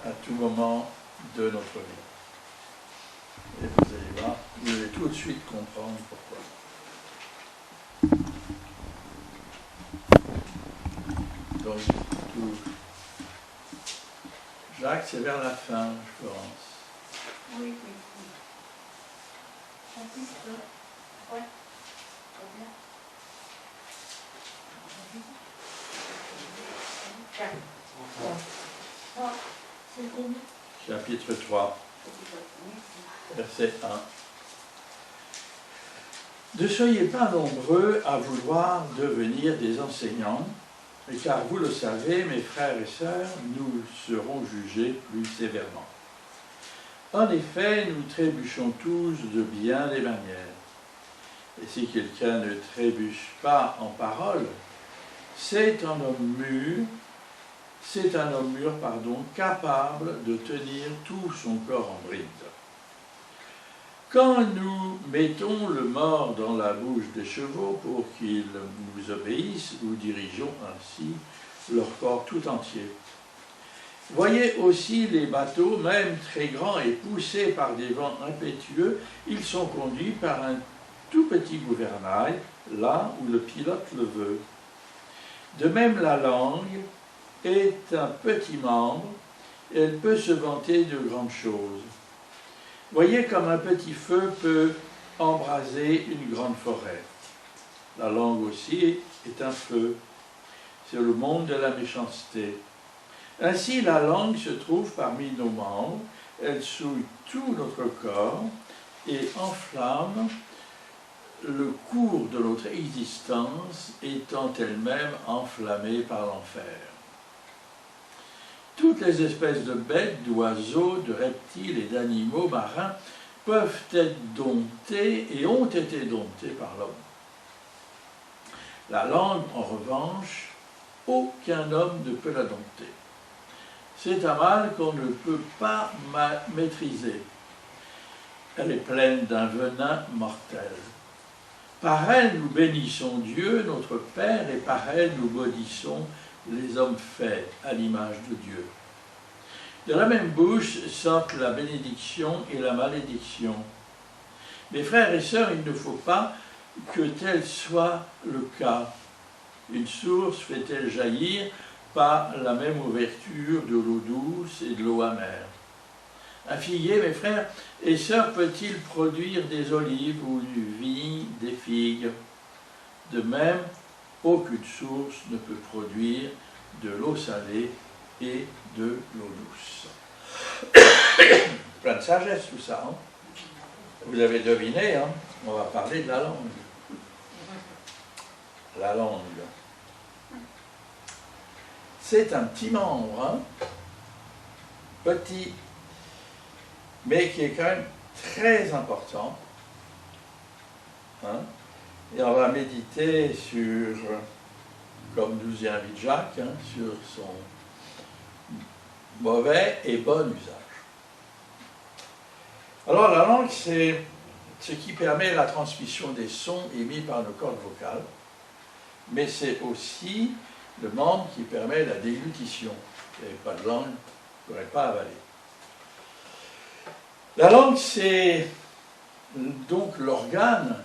à tout moment de notre vie. Et vous allez voir, vous allez tout de suite comprendre pourquoi. Donc, Jacques, c'est vers la fin, Florence. Oui, oui, oui. Francis, ouais. Chapitre 3, verset 1. Ne soyez pas nombreux à vouloir devenir des enseignants, car vous le savez, mes frères et sœurs, nous serons jugés plus sévèrement. En effet, nous trébuchons tous de bien des manières. Et si quelqu'un ne trébuche pas en parole, c'est un homme mûr, capable de tenir tout son corps en bride. Quand nous mettons le mors dans la bouche des chevaux pour qu'ils nous obéissent, nous dirigeons ainsi leur corps tout entier. Voyez aussi les bateaux, même très grands et poussés par des vents impétueux, ils sont conduits par un tout petit gouvernail, là où le pilote le veut. De même, la langue est un petit membre, et elle peut se vanter de grandes choses. Voyez comme un petit feu peut embraser une grande forêt. La langue aussi est un feu. C'est le monde de la méchanceté. Ainsi, la langue se trouve parmi nos membres, elle souille tout notre corps et enflamme le cours de notre existence, étant elle-même enflammée par l'enfer. Toutes les espèces de bêtes, d'oiseaux, de reptiles et d'animaux marins peuvent être domptées et ont été domptées par l'homme. La langue, en revanche, aucun homme ne peut la dompter. C'est un mal qu'on ne peut pas maîtriser. Elle est pleine d'un venin mortel. Par elle, nous bénissons Dieu, notre Père, et par elle, nous maudissons les hommes faits à l'image de Dieu. De la même bouche sortent la bénédiction et la malédiction. Mes frères et sœurs, il ne faut pas que tel soit le cas. Une source fait-elle jaillir par la même ouverture de l'eau douce et de l'eau amère? Un figuier, mes frères et sœurs, peut-il produire des olives ou une vigne, des figues? De même, aucune source ne peut produire de l'eau salée et de l'eau douce. Plein de sagesse tout ça, hein? Vous avez deviné, hein? On va parler de la langue. La langue. C'est un petit membre, hein? Petit, mais qui est quand même très important. Hein? Et on va méditer sur, comme nous y invite Jacques, hein, sur son mauvais et bon usage. Alors la langue, c'est ce qui permet la transmission des sons émis par nos cordes vocales, mais c'est aussi le membre qui permet la déglutition. Il n'y avait pas de langue, on ne pourrait pas avaler. La langue, c'est donc l'organe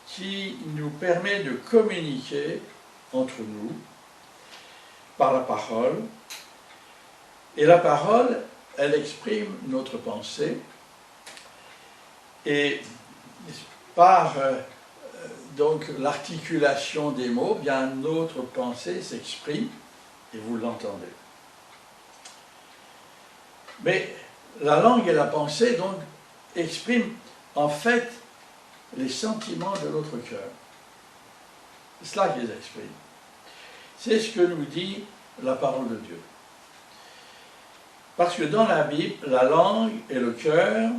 qui nous permet de communiquer entre nous par la parole. Et la parole, elle exprime notre pensée. Et par donc l'articulation des mots, bien notre pensée s'exprime et vous l'entendez. Mais la langue et la pensée donc expriment en fait les sentiments de notre cœur. C'est cela qu'ils expriment. C'est ce que nous dit la parole de Dieu. Parce que dans la Bible, la langue et le cœur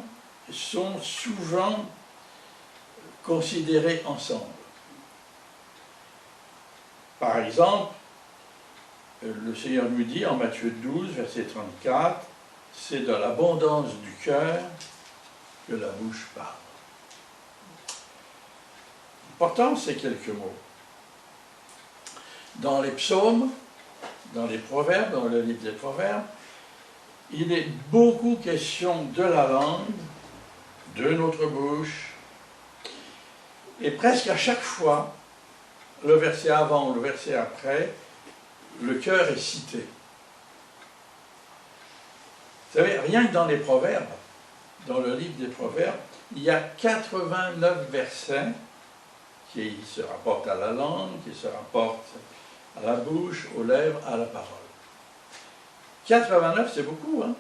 sont souvent considérés ensemble. Par exemple, le Seigneur nous dit en Matthieu 12, verset 34, « C'est de l'abondance du cœur que la bouche parle. » Pourtant, c'est quelques mots. Dans les psaumes, dans les proverbes, dans le livre des proverbes, il est beaucoup question de la langue, de notre bouche, et presque à chaque fois, le verset avant ou le verset après, le cœur est cité. Vous savez, rien que dans les proverbes, dans le livre des proverbes, il y a 89 versets qui se rapportent à la langue, qui se rapportent à la bouche, aux lèvres, à la parole. 89, c'est beaucoup, hein?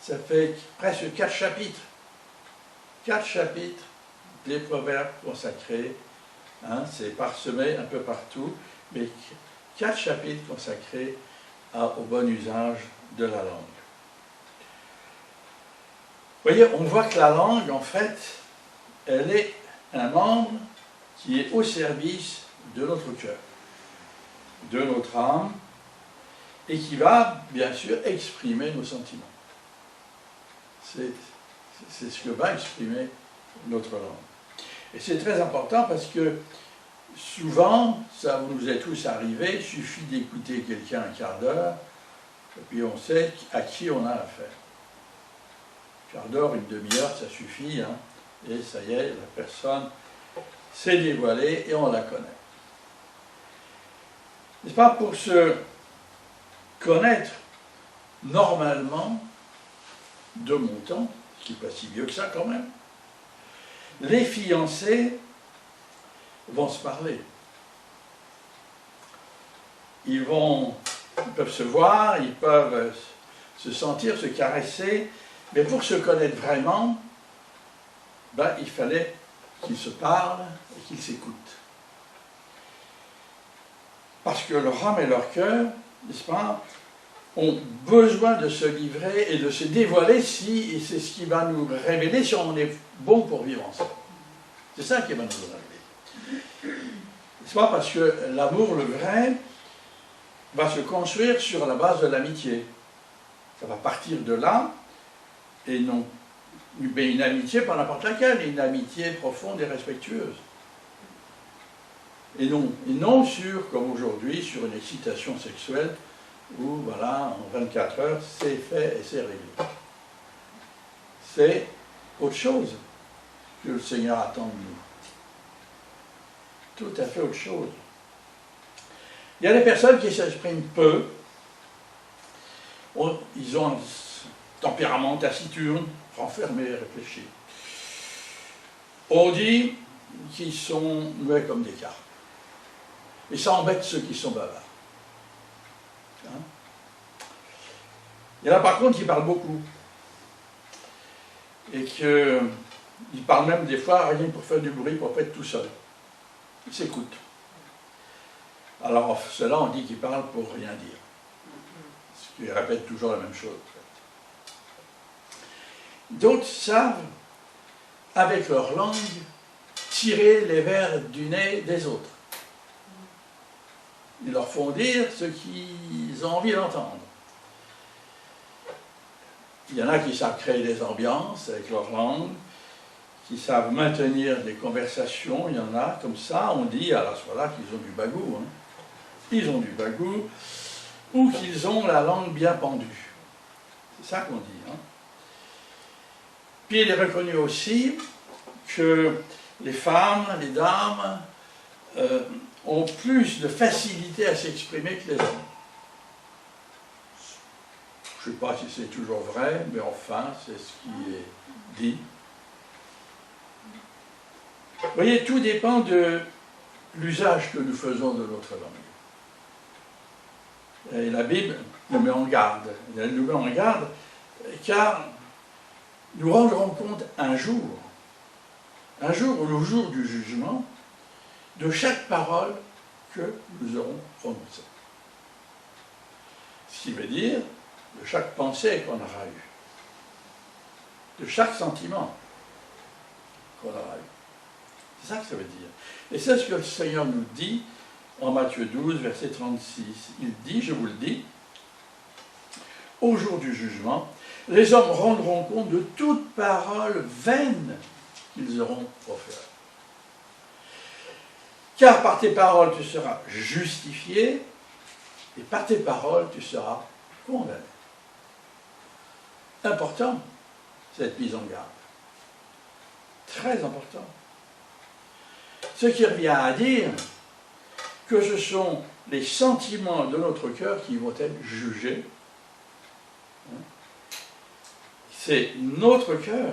Ça fait presque 4 chapitres. 4 chapitres des proverbes consacrés, hein? C'est parsemé un peu partout, mais 4 chapitres consacrés au bon usage de la langue. Vous voyez, on voit que la langue, en fait, elle est un membre qui est au service de notre cœur, de notre âme, et qui va, bien sûr, exprimer nos sentiments. C'est ce que va exprimer notre langue. Et c'est très important parce que souvent, ça vous est tous arrivé, il suffit d'écouter quelqu'un un quart d'heure, et puis on sait à qui on a affaire. Un quart d'heure, une demi-heure, ça suffit, hein, et ça y est, la personne s'est dévoilée et on la connaît. N'est-ce pas, pour se connaître normalement, de mon temps, ce qui n'est pas si vieux que ça quand même, les fiancés vont se parler. Ils peuvent se voir, ils peuvent se sentir, se caresser, mais pour se connaître vraiment, ben, il fallait qu'ils se parlent et qu'ils s'écoutent. Parce que leur âme et leur cœur, n'est-ce pas, ont besoin de se livrer et de se dévoiler et c'est ce qui va nous révéler si on est bon pour vivre ensemble. C'est ça qui va nous révéler. N'est-ce pas, parce que l'amour, le vrai, va se construire sur la base de l'amitié. Ça va partir de là, et non mais une amitié pas n'importe laquelle, une amitié profonde et respectueuse. Et non sur, comme aujourd'hui, sur une excitation sexuelle où, voilà, en 24 heures, c'est fait et c'est réglé. C'est autre chose que le Seigneur attend de nous. Tout à fait autre chose. Il y a des personnes qui s'expriment peu. Ils ont un tempérament taciturne, renfermé, réfléchi. On dit qu'ils sont muets comme des carpes. Et ça embête ceux qui sont bavards. Hein? Il y en a par contre qui parlent beaucoup. Et qu'ils parlent même des fois rien pour faire du bruit, pour pas être tout seul. Ils s'écoutent. Alors ceux-là, on dit qu'ils parlent pour rien dire. Parce qu'ils répètent toujours la même chose. D'autres savent, avec leur langue, tirer les vers du nez des autres. Ils leur font dire ce qu'ils ont envie d'entendre. Il y en a qui savent créer des ambiances avec leur langue, qui savent maintenir des conversations, il y en a comme ça, on dit à ce moment-là qu'ils ont du bagou. Hein. Ils ont du bagou, ou qu'ils ont la langue bien pendue. C'est ça qu'on dit. Hein. Puis il est reconnu aussi que les femmes, les dames, ont plus de facilité à s'exprimer que les hommes. Je ne sais pas si c'est toujours vrai, mais enfin, c'est ce qui est dit. Vous voyez, tout dépend de l'usage que nous faisons de notre langue. Et la Bible nous met en garde. Elle nous met en garde car nous rendrons compte un jour ou le jour du jugement, de chaque parole que nous aurons prononcée. Ce qui veut dire de chaque pensée qu'on aura eue, de chaque sentiment qu'on aura eu. C'est ça que ça veut dire. Et c'est ce que le Seigneur nous dit en Matthieu 12, verset 36. Il dit, je vous le dis, au jour du jugement, les hommes rendront compte de toute parole vaine qu'ils auront proférée. Car par tes paroles tu seras justifié, et par tes paroles tu seras condamné. important, cette mise en garde. Très important. Ce qui revient à dire que ce sont les sentiments de notre cœur qui vont être jugés. C'est notre cœur,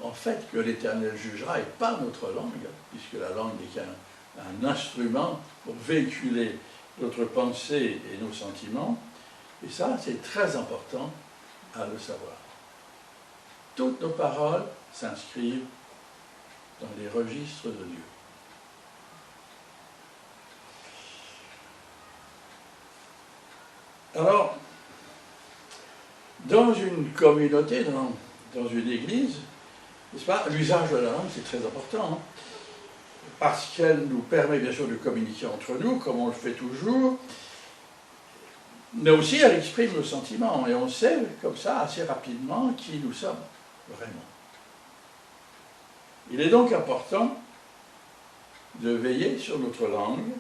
en fait, que l'Éternel jugera et pas notre langue, puisque la langue n'est qu'un instrument pour véhiculer notre pensée et nos sentiments. Et ça, c'est très important à le savoir. Toutes nos paroles s'inscrivent dans les registres de Dieu. Alors, dans une communauté, dans une église, n'est-ce pas, l'usage de la langue, c'est très important, hein, parce qu'elle nous permet bien sûr de communiquer entre nous, comme on le fait toujours, mais aussi elle exprime nos sentiments, et on sait comme ça assez rapidement qui nous sommes, vraiment. Il est donc important de veiller sur notre langue,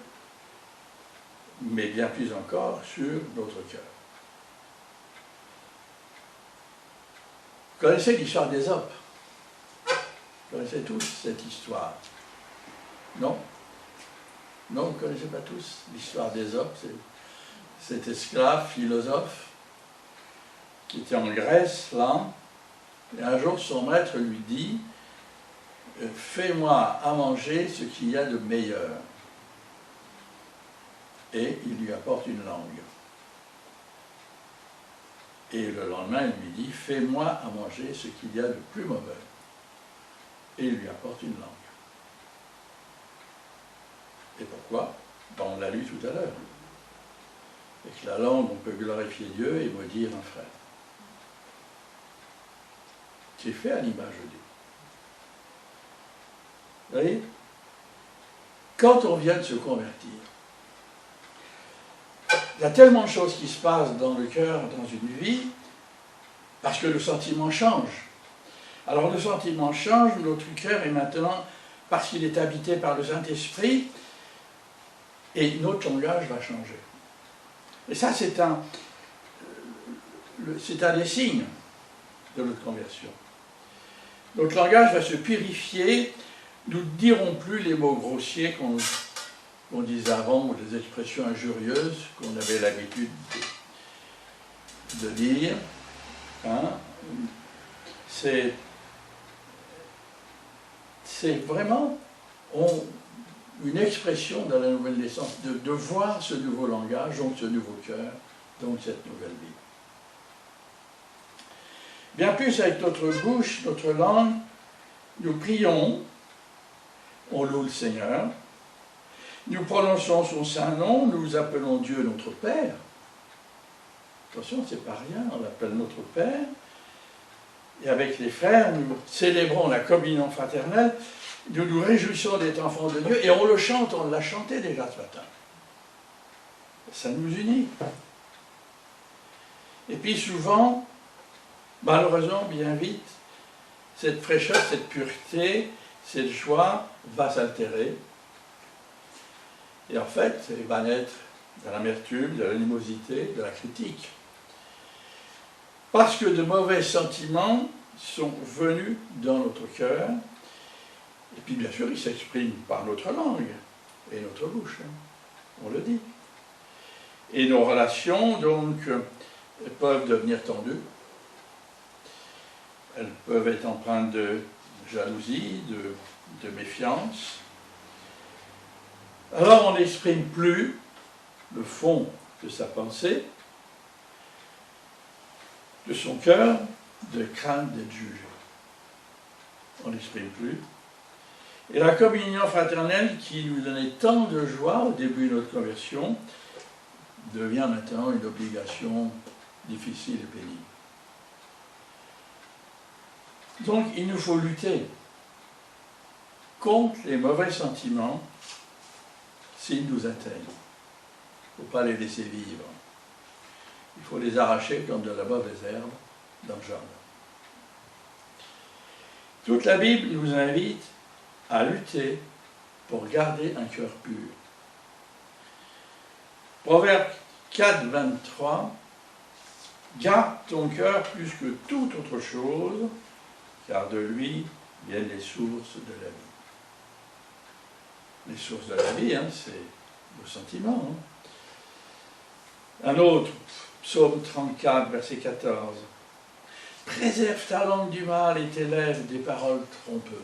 mais bien plus encore sur notre cœur. Vous connaissez l'histoire d'Ésope? Vous connaissez tous cette histoire? Non? Non, vous ne connaissez pas tous l'histoire d'Ésope? C'est cet esclave philosophe qui était en Grèce, là, et un jour son maître lui dit « Fais-moi à manger ce qu'il y a de meilleur ». Et il lui apporte une langue. Et le lendemain, il lui dit « Fais-moi à manger ce qu'il y a de plus mauvais ». Et il lui apporte une langue. Et pourquoi? Ben, on l'a lu tout à l'heure. Avec la langue, on peut glorifier Dieu et maudire un frère. C'est fait à l'image de Dieu. Vous voyez? Quand on vient de se convertir, il y a tellement de choses qui se passent dans le cœur, dans une vie, parce que le sentiment change. Alors le sentiment change, notre cœur est maintenant, parce qu'il est habité par le Saint-Esprit, et notre langage va changer. Et ça, c'est un des signes de notre conversion. Notre langage va se purifier, nous ne dirons plus les mots grossiers qu'on disait avant, ou des expressions injurieuses qu'on avait l'habitude de dire. Hein. C'est vraiment une expression de la nouvelle naissance, de voir ce nouveau langage, donc ce nouveau cœur, donc cette nouvelle vie. Bien plus avec notre bouche, notre langue, nous prions, on loue le Seigneur, nous prononçons son saint nom, nous appelons Dieu notre Père. Attention, c'est pas rien, on l'appelle notre Père. Et avec les frères, nous célébrons la communion fraternelle, nous nous réjouissons d'être enfants de Dieu, et on le chante, on l'a chanté déjà ce matin. Ça nous unit. Et puis souvent, malheureusement, bien vite, cette fraîcheur, cette pureté, cette joie va s'altérer. Et en fait, il va naître de l'amertume, de l'animosité, de la critique. Parce que de mauvais sentiments sont venus dans notre cœur, et puis bien sûr, ils s'expriment par notre langue et notre bouche, on le dit. Et nos relations, donc, peuvent devenir tendues. Elles peuvent être empreintes de jalousie, de méfiance. Alors on n'exprime plus le fond de sa pensée, de son cœur, de crainte d'être jugé. On n'exprime plus. Et la communion fraternelle qui nous donnait tant de joie au début de notre conversion devient maintenant une obligation difficile et pénible. Donc il nous faut lutter contre les mauvais sentiments s'ils nous atteignent. Il ne faut pas les laisser vivre. Il faut les arracher comme de la mauvaise herbe dans le jardin. Toute la Bible nous invite à lutter pour garder un cœur pur. Proverbe 4, 23 garde ton cœur plus que toute autre chose, car de lui viennent les sources de la vie. Les sources de la vie, hein, c'est nos sentiments. Hein. Un autre, psaume 34, verset 14. Préserve ta langue du mal et tes lèvres des paroles trompeuses.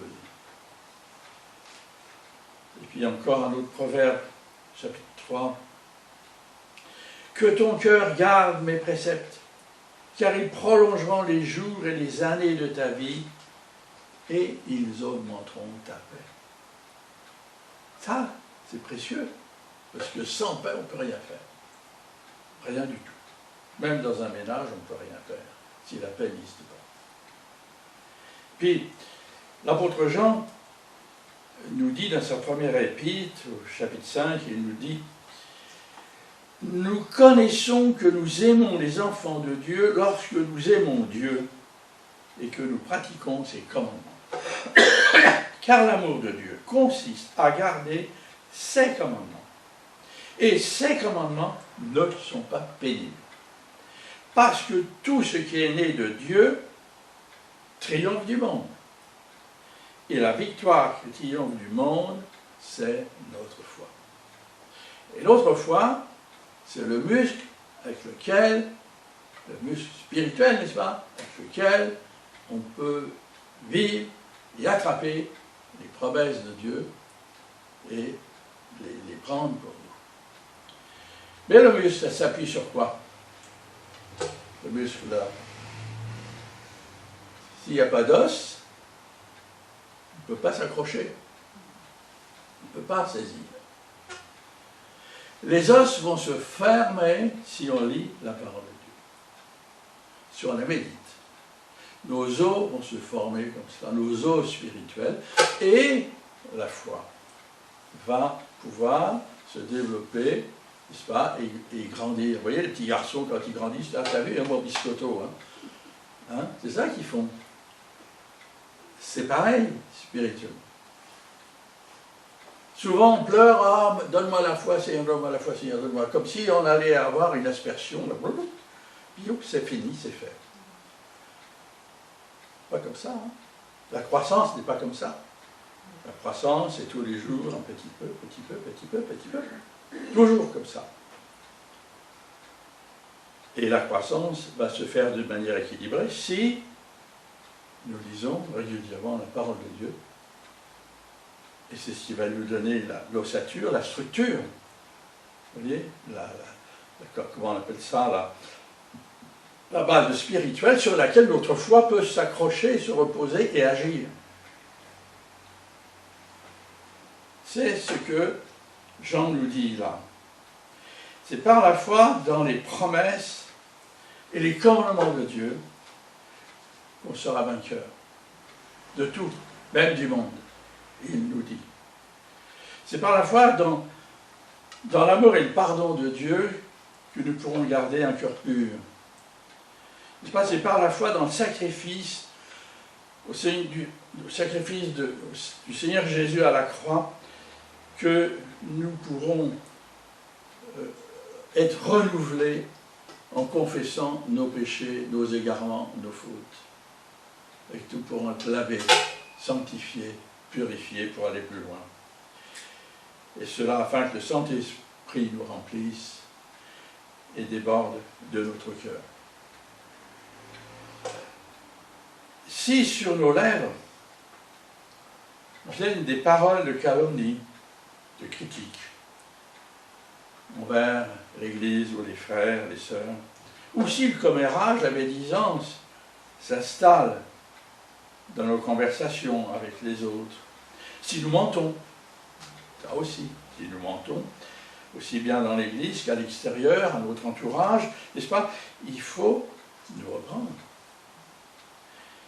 Et puis encore un autre proverbe, chapitre 3. Que ton cœur garde mes préceptes, car ils prolongeront les jours et les années de ta vie, et ils augmenteront ta paix. Ça, c'est précieux, parce que sans paix, on ne peut rien faire. Rien du tout. Même dans un ménage, on ne peut rien faire, si la paix n'existe pas. Puis, l'apôtre Jean nous dit dans sa première épître, au chapitre 5, il nous dit « Nous connaissons que nous aimons les enfants de Dieu lorsque nous aimons Dieu et que nous pratiquons ses commandements. Car l'amour de Dieu consiste à garder ses commandements. Et ces commandements ne sont pas pénibles. Parce que tout ce qui est né de Dieu triomphe du monde. Et la victoire qui triomphe du monde, c'est notre foi. Et notre foi, c'est le muscle avec lequel, le muscle spirituel, n'est-ce pas, avec lequel on peut vivre et attraper les promesses de Dieu et les prendre pour nous. Mais le muscle, ça s'appuie sur quoi? Le muscle là. S'il n'y a pas d'os, il ne peut pas s'accrocher. Il ne peut pas saisir. Les os vont se fermer si on lit la parole de Dieu. Si on la médite. Nos os vont se former comme ça, nos os spirituels, et la foi va pouvoir se développer, n'est-ce pas, et grandir. Vous voyez, les petits garçons, quand ils grandissent, là, tu as vu un bon biscotto, hein, c'est ça qu'ils font. C'est pareil, spirituellement. Souvent, on pleure, ah, donne-moi la foi, Seigneur, donne-moi la foi, Seigneur, donne-moi. Comme si on allait avoir une aspersion, là, puis c'est fini, c'est fait. Pas comme ça. Hein. La croissance n'est pas comme ça. La croissance, c'est tous les jours, un petit peu, petit peu, petit peu, petit peu. Toujours comme ça. Et la croissance va se faire de manière équilibrée si nous lisons régulièrement la parole de Dieu. Et c'est ce qui va nous donner l'ossature, la structure. Vous voyez, comment on appelle ça, la base spirituelle sur laquelle notre foi peut s'accrocher, se reposer et agir. C'est ce que Jean nous dit là. C'est par la foi dans les promesses et les commandements de Dieu qu'on sera vainqueur. De tout, même du monde, il nous dit. C'est par la foi dans l'amour et le pardon de Dieu que nous pourrons garder un cœur pur. C'est par la foi dans le sacrifice, du Seigneur Jésus à la croix, que nous pourrons être renouvelés en confessant nos péchés, nos égarements, nos fautes. Et que nous pourrons être lavés, sanctifiés, purifiés pour aller plus loin. Et cela afin que le Saint-Esprit nous remplisse et déborde de notre cœur. Si sur nos lèvres viennent des paroles de calomnie, de critique, envers l'Église ou les frères, les sœurs, ou si le commérage, la médisance s'installe dans nos conversations avec les autres, si nous mentons, ça aussi, si nous mentons, aussi bien dans l'Église qu'à l'extérieur, à notre entourage, n'est-ce pas? Il faut nous reprendre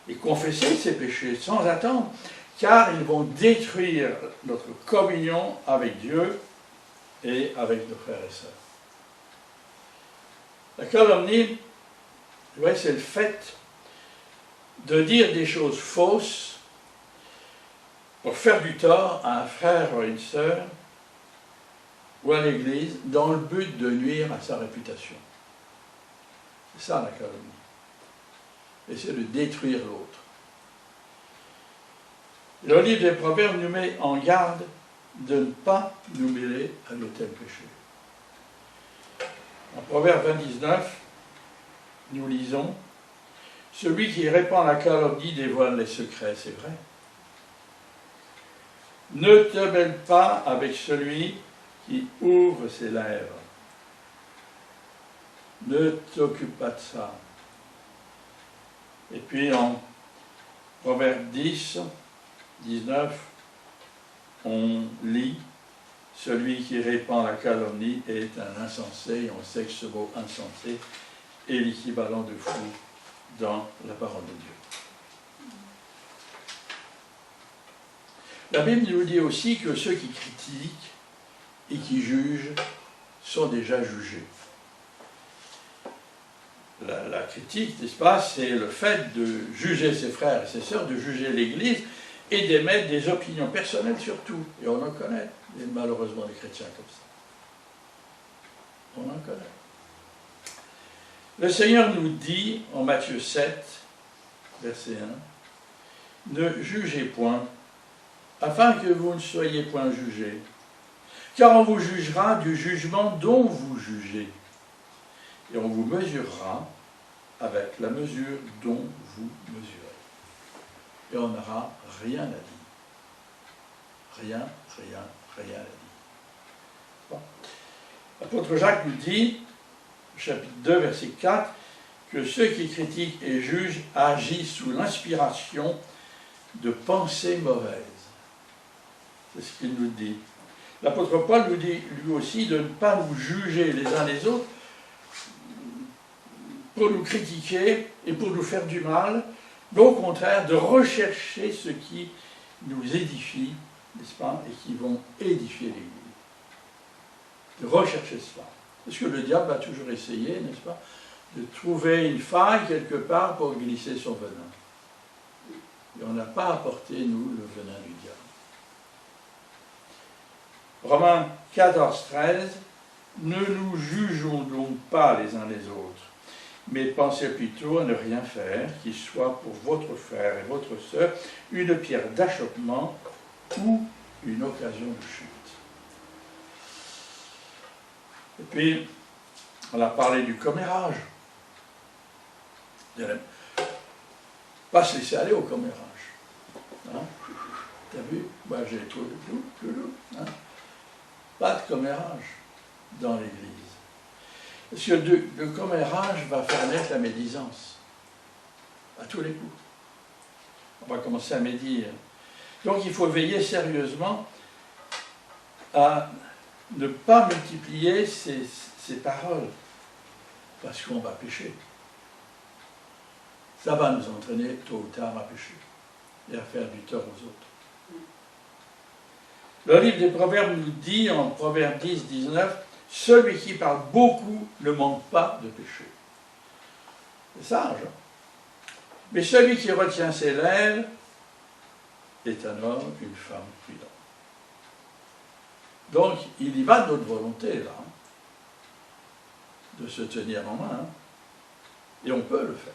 et confesser ces péchés sans attendre, car ils vont détruire notre communion avec Dieu et avec nos frères et sœurs. La calomnie, ouais, c'est le fait de dire des choses fausses pour faire du tort à un frère ou à une sœur ou à l'Église dans le but de nuire à sa réputation. C'est ça la calomnie. Et c'est de détruire l'autre. Le livre des Proverbes nous met en garde de ne pas nous mêler à de tels péchés. En Proverbe 29, nous lisons « Celui qui répand la calomnie dévoile les secrets », c'est vrai. « Ne te mêle pas avec celui qui ouvre ses lèvres. Ne t'occupe pas de ça. » Et puis en Proverbe 10, 19, on lit « Celui qui répand la calomnie est un insensé », et on sait que ce mot « insensé » est l'équivalent de fou dans la parole de Dieu. La Bible nous dit aussi que ceux qui critiquent et qui jugent sont déjà jugés. La critique, n'est-ce pas, c'est le fait de juger ses frères et ses sœurs, de juger l'Église et d'émettre des opinions personnelles sur tout. Et on en connaît, malheureusement, des chrétiens comme ça. On en connaît. Le Seigneur nous dit, en Matthieu 7, verset 1, « Ne jugez point, afin que vous ne soyez point jugés, car on vous jugera du jugement dont vous jugez, et on vous mesurera avec la mesure dont vous mesurez. » Et on n'aura rien à dire. Rien à dire. Bon. L'apôtre Jacques nous dit, chapitre 2, verset 4, que ceux qui critiquent et jugent agissent sous l'inspiration de pensées mauvaises. C'est ce qu'il nous dit. L'apôtre Paul nous dit lui aussi de ne pas nous juger les uns les autres pour nous critiquer et pour nous faire du mal, mais au contraire de rechercher ce qui nous édifie, n'est-ce pas, et qui vont édifier l'Église. De rechercher cela. Parce que le diable a toujours essayé, n'est-ce pas, de trouver une faille quelque part pour glisser son venin. Et on n'a pas apporté, nous, le venin du diable. Romains 14, 13, « Ne nous jugeons donc pas les uns les autres, mais pensez plutôt à ne rien faire, qui soit pour votre frère et votre sœur une pierre d'achoppement ou une occasion de chute. » Et puis, on a parlé du commérage. Pas se laisser aller au commérage. Hein? T'as vu? Moi j'ai tout. Hein? Pas de commérage dans l'Église. Parce que le commérage va faire naître la médisance. À tous les coups. On va commencer à médire. Donc il faut veiller sérieusement à ne pas multiplier ces paroles. Parce qu'on va pécher. Ça va nous entraîner tôt ou tard à pécher. Et à faire du tort aux autres. Le livre des Proverbes nous dit, en Proverbe 10, 19, « Celui qui parle beaucoup ne manque pas de péché. » C'est sage, hein? Mais celui qui retient ses lèvres est un homme, une femme prudente. Donc, il y va de notre volonté, là, hein, de se tenir en main, hein, et on peut le faire.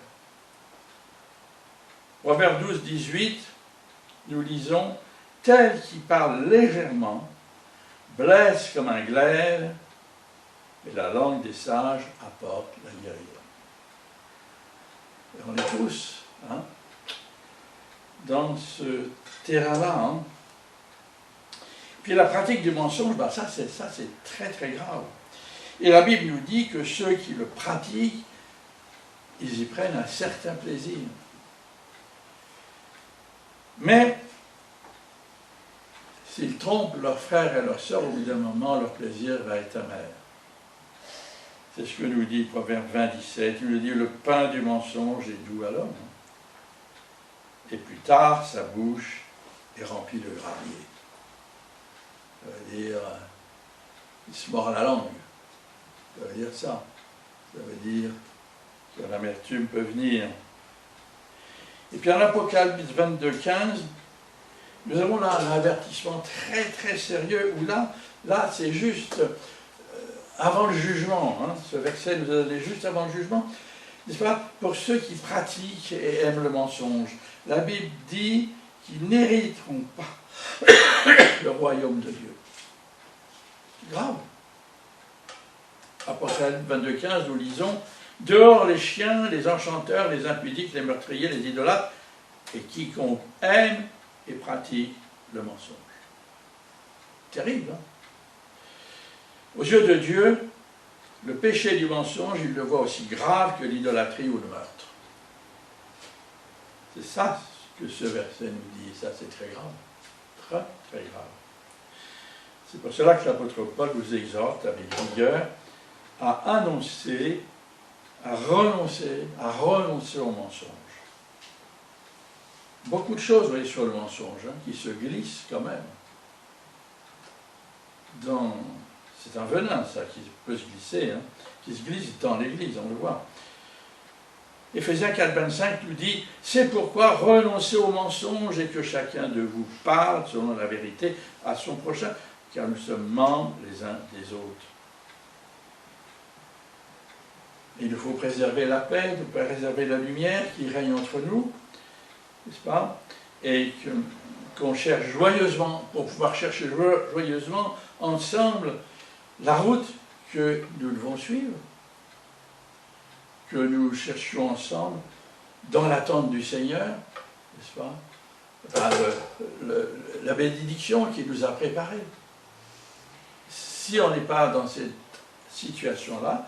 Proverbe 12, 18, nous lisons « Tel qui parle légèrement blesse comme un glaive, et la langue des sages apporte la guérison. » Et on est tous hein, dans ce terrain-là. Hein. Puis la pratique du mensonge, ben ça c'est très très grave. Et la Bible nous dit que ceux qui le pratiquent, ils y prennent un certain plaisir. Mais s'ils trompent leurs frères et leurs sœurs, au bout d'un moment, leur plaisir va être amer. C'est ce que nous dit Proverbe 20, 17. Il nous dit « Le pain du mensonge est doux à l'homme. Et plus tard, sa bouche est remplie de gravier. » Ça veut dire, il se mord la langue. Ça veut dire ça. Ça veut dire que l'amertume peut venir. Et puis en Apocalypse 22, 15, nous avons là un avertissement très très sérieux, où là c'est juste avant le jugement. Hein, ce verset nous a donné juste avant le jugement. n'est-ce pas, pour ceux qui pratiquent et aiment le mensonge. La Bible dit qu'ils n'hériteront pas le royaume de Dieu. C'est grave. Apocalypse 22,15, nous lisons « Dehors les chiens, les enchanteurs, les impudiques, les meurtriers, les idolâtres, et quiconque aime et pratique le mensonge. » Terrible, hein? Aux yeux de Dieu, le péché du mensonge, il le voit aussi grave que l'idolâtrie ou le meurtre. C'est ça que ce verset nous dit, et ça c'est très grave. Très, très grave. C'est pour cela que l'apôtre Paul vous exhorte avec rigueur à annoncer, à renoncer au mensonge. Beaucoup de choses, vous voyez, sur le mensonge, hein, qui se glissent quand même. C'est un venin, ça, qui peut se glisser, hein, qui se glisse dans l'Église, on le voit. Éphésiens 4,25 nous dit « C'est pourquoi renoncez au mensonge et que chacun de vous parle, selon la vérité, à son prochain, car nous sommes membres les uns des autres. » Il nous faut préserver la paix, préserver la lumière qui règne entre nous, n'est-ce pas? Et qu'on cherche joyeusement, pour pouvoir chercher joyeusement ensemble la route que nous devons suivre, que nous cherchions ensemble dans l'attente du Seigneur, n'est-ce pas? Enfin, la bénédiction qu'il nous a préparée. Si on n'est pas dans cette situation-là,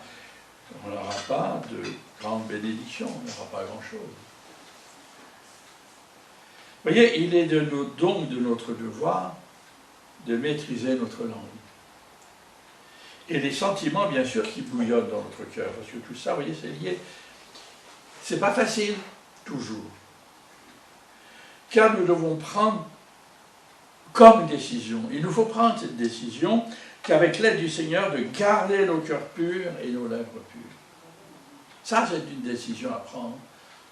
on n'aura pas de grande bénédiction, on n'aura pas grand-chose. Vous voyez, il est donc de notre devoir de maîtriser notre langue. Et les sentiments, bien sûr, qui bouillonnent dans notre cœur, parce que tout ça, vous voyez, c'est lié. C'est pas facile, toujours. Car nous devons prendre comme décision, il nous faut prendre cette décision, qu'avec l'aide du Seigneur, de garder nos cœurs purs et nos lèvres pures. Ça, c'est une décision à prendre,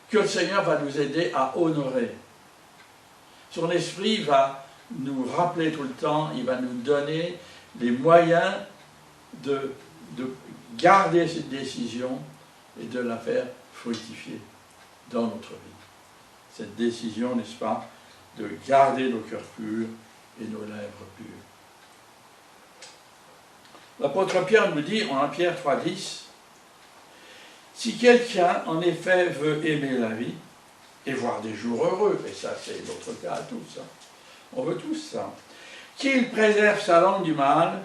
que le Seigneur va nous aider à honorer. Son esprit va nous rappeler tout le temps, il va nous donner les moyens de garder cette décision et de la faire fructifier dans notre vie. Cette décision, n'est-ce pas, de garder nos cœurs purs et nos lèvres pures. L'apôtre Pierre nous dit, en 1 Pierre 3,10, « Si quelqu'un, en effet, veut aimer la vie, et voir des jours heureux, et ça c'est notre cas à tous, hein. On veut tous ça, qu'il préserve sa langue du mal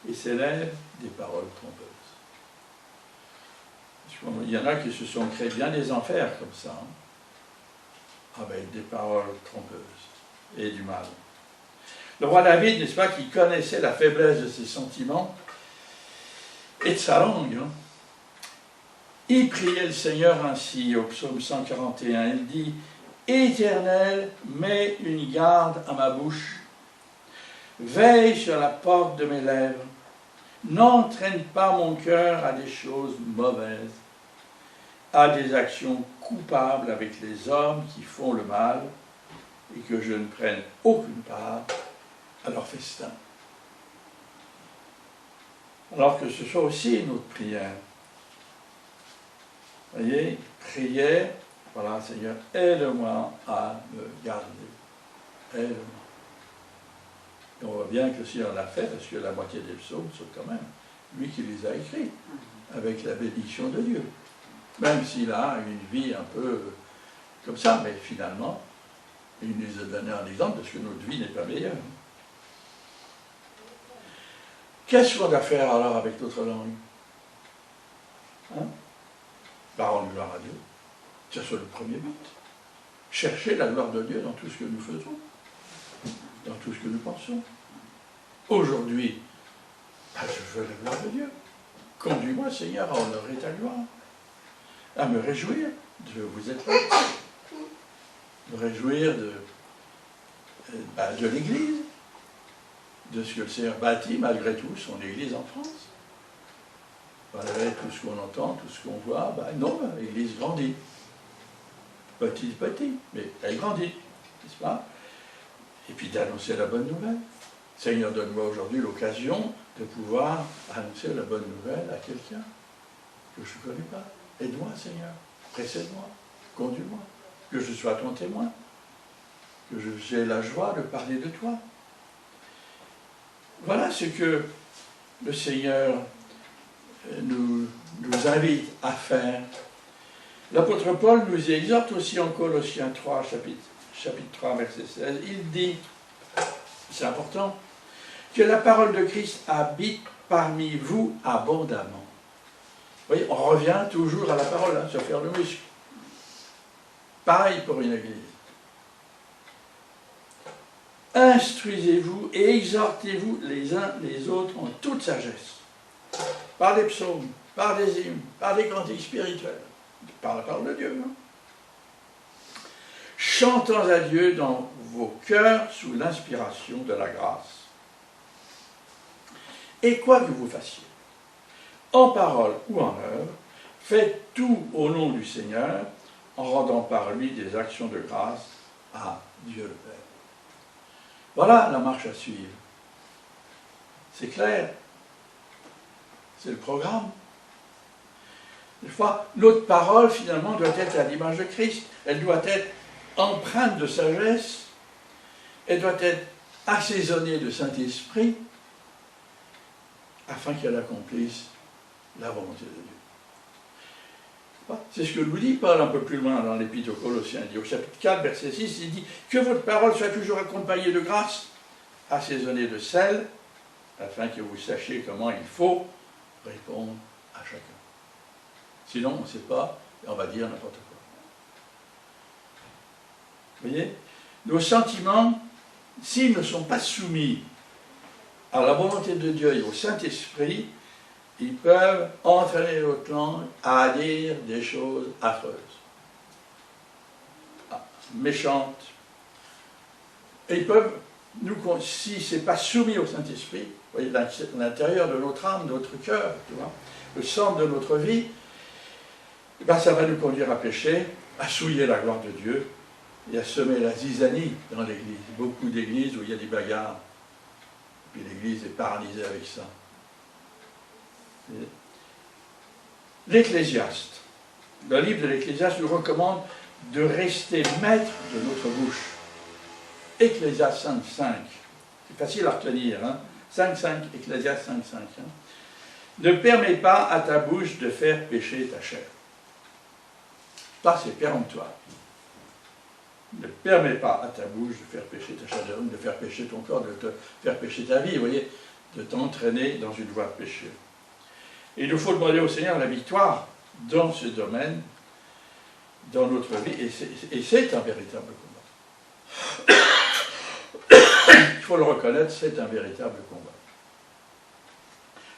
et ses lèvres des paroles trompeuses. » Il y en a qui se sont créés bien des enfers comme ça, hein, avec des paroles trompeuses et du mal. Le roi David, n'est-ce pas, qui connaissait la faiblesse de ses sentiments et de sa langue, hein, il priait le Seigneur ainsi, au psaume 141, il dit « Éternel, mets une garde à ma bouche, veille sur la porte de mes lèvres, n'entraîne pas mon cœur à des choses mauvaises, à des actions coupables avec les hommes qui font le mal, et que je ne prenne aucune part à leur festin. » Alors que ce soit aussi notre prière. Vous voyez, prière, voilà, Seigneur, aide-moi à me garder. Aide-moi. Et on voit bien que le Seigneur l'a fait, parce que la moitié des psaumes sont quand même lui qui les a écrits, avec la bénédiction de Dieu. Même s'il a une vie un peu comme ça, mais finalement, il nous a donné un exemple, parce que notre vie n'est pas meilleure. Qu'est-ce qu'on doit faire alors avec notre langue? Hein? Rendre gloire à Dieu. C'est le premier but. Chercher la gloire de Dieu dans tout ce que nous faisons, dans tout ce que nous pensons. Aujourd'hui, je veux la gloire de Dieu. Conduis-moi, Seigneur, à honorer ta gloire, à me réjouir de vous être là, me réjouir de l'Église, de ce que le Seigneur bâtit malgré tout son Église en France. Malgré tout ce qu'on entend, tout ce qu'on voit, non, l'Église grandit. Petit, mais elle grandit, n'est-ce pas? Et puis d'annoncer la bonne nouvelle. Seigneur, donne-moi aujourd'hui l'occasion de pouvoir annoncer la bonne nouvelle à quelqu'un que je ne connais pas. Aide-moi, Seigneur, précède-moi, conduis-moi, que je sois ton témoin, que j'ai la joie de parler de toi. Voilà ce que le Seigneur nous invite à faire. L'apôtre Paul nous exhorte aussi en Colossiens 3, chapitre 3, verset 16. Il dit, c'est important, que la parole de Christ habite parmi vous abondamment. Vous voyez, on revient toujours à la parole, hein, se faire le muscle. Pareil pour une église. Instruisez-vous et exhortez-vous les uns les autres en toute sagesse, par des psaumes, par des hymnes, par des cantiques spirituels, par la parole de Dieu. Hein. Chantant à Dieu dans vos cœurs sous l'inspiration de la grâce. Et quoi que vous fassiez, en parole ou en œuvre, faites tout au nom du Seigneur, en rendant par lui des actions de grâce à Dieu le Père. Voilà la marche à suivre. C'est clair. C'est le programme. Des fois, notre parole, finalement, doit être à l'image de Christ. Elle doit être empreinte de sagesse. Elle doit être assaisonnée de Saint-Esprit afin qu'elle accomplisse la volonté de Dieu. C'est ce que nous dit Paul un peu plus loin dans l'Épître aux Colossiens. Il dit au chapitre 4, verset 6, il dit « Que votre parole soit toujours accompagnée de grâce, assaisonnée de sel, afin que vous sachiez comment il faut répondre à chacun. » Sinon, on ne sait pas, et on va dire n'importe quoi. Vous voyez, nos sentiments, s'ils ne sont pas soumis à la volonté de Dieu et au Saint-Esprit, ils peuvent entraîner notre langue à dire des choses affreuses, méchantes. Et ils peuvent, si ce n'est pas soumis au Saint-Esprit, vous voyez, l'intérieur de notre âme, de notre cœur, tu vois, le centre de notre vie, ben ça va nous conduire à pécher, à souiller la gloire de Dieu et à semer la zizanie dans l'Église. Beaucoup d'églises où il y a des bagarres, puis l'Église est paralysée avec ça. L'Ecclésiaste, le livre de l'Ecclésiaste nous recommande de rester maître de notre bouche. Ecclésiaste 5.5, c'est facile à retenir, hein? 5.5, Ecclésiaste 5.5. Hein? Ne permets pas à ta bouche de faire pécher ta chair. Ça, c'est péremptoire. Ne permets pas à ta bouche de faire pécher ta chair, de faire pécher ton corps, de te faire pécher ta vie, vous voyez, de t'entraîner dans une voie de péché. Et il nous faut demander au Seigneur la victoire dans ce domaine, dans notre vie, et c'est un véritable combat. Il faut le reconnaître, c'est un véritable combat.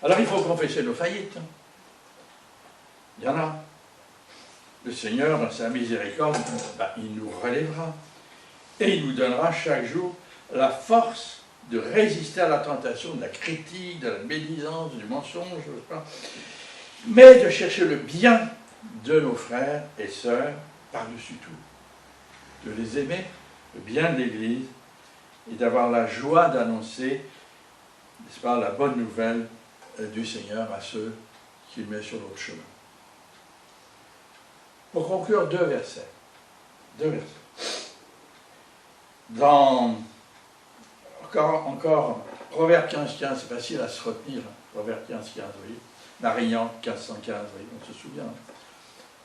Alors il faut confesser nos faillites. Il y en a. Le Seigneur, dans sa miséricorde, il nous relèvera. Et il nous donnera chaque jour la force de résister à la tentation de la critique, de la médisance, du mensonge, je sais pas, mais de chercher le bien de nos frères et sœurs par-dessus tout. De les aimer, le bien de l'Église, et d'avoir la joie d'annoncer, n'est-ce pas, la bonne nouvelle du Seigneur à ceux qu'il met sur notre chemin. Pour conclure, deux versets. Dans encore Proverbe 15.15, c'est facile à se retenir. Proverbe 15.15, vous voyez. Marignan 15.115, vous voyez, on se souvient.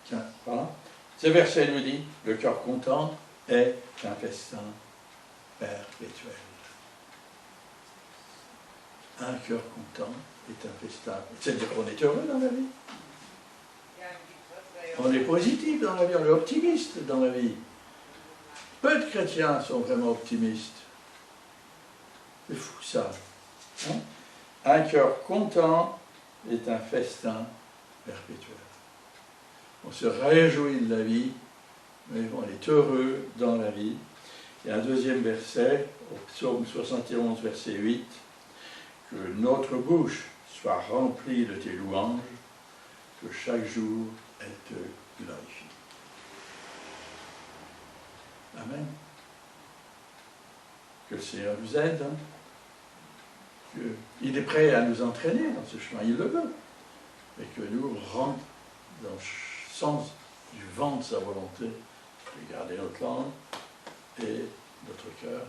Tiens, voilà. Ce verset nous dit, le cœur content est un festin perpétuel. Un cœur content est un festin. C'est-à-dire qu'on est heureux dans la vie. On est positif dans la vie, on est optimiste dans la vie. Peu de chrétiens sont vraiment optimistes. C'est fou ça. Hein? Un cœur content est un festin perpétuel. On se réjouit de la vie, mais on est heureux dans la vie. Il y a un deuxième verset, au psaume 71, verset 8, que notre bouche soit remplie de tes louanges, que chaque jour elle te glorifie. Amen. Que le Seigneur nous aide. Hein? Il est prêt à nous entraîner dans ce chemin, il le veut. Mais que nous rentrons dans sens du vent de sa volonté, de garder notre langue et notre cœur.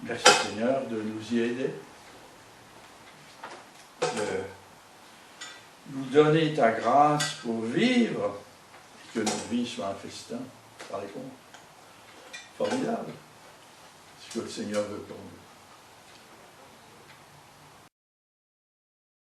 Merci Seigneur de nous y aider, de nous donner ta grâce pour vivre et que nos vies soient un festin. Par les comptes. Formidable. Ce que le Seigneur veut pour nous.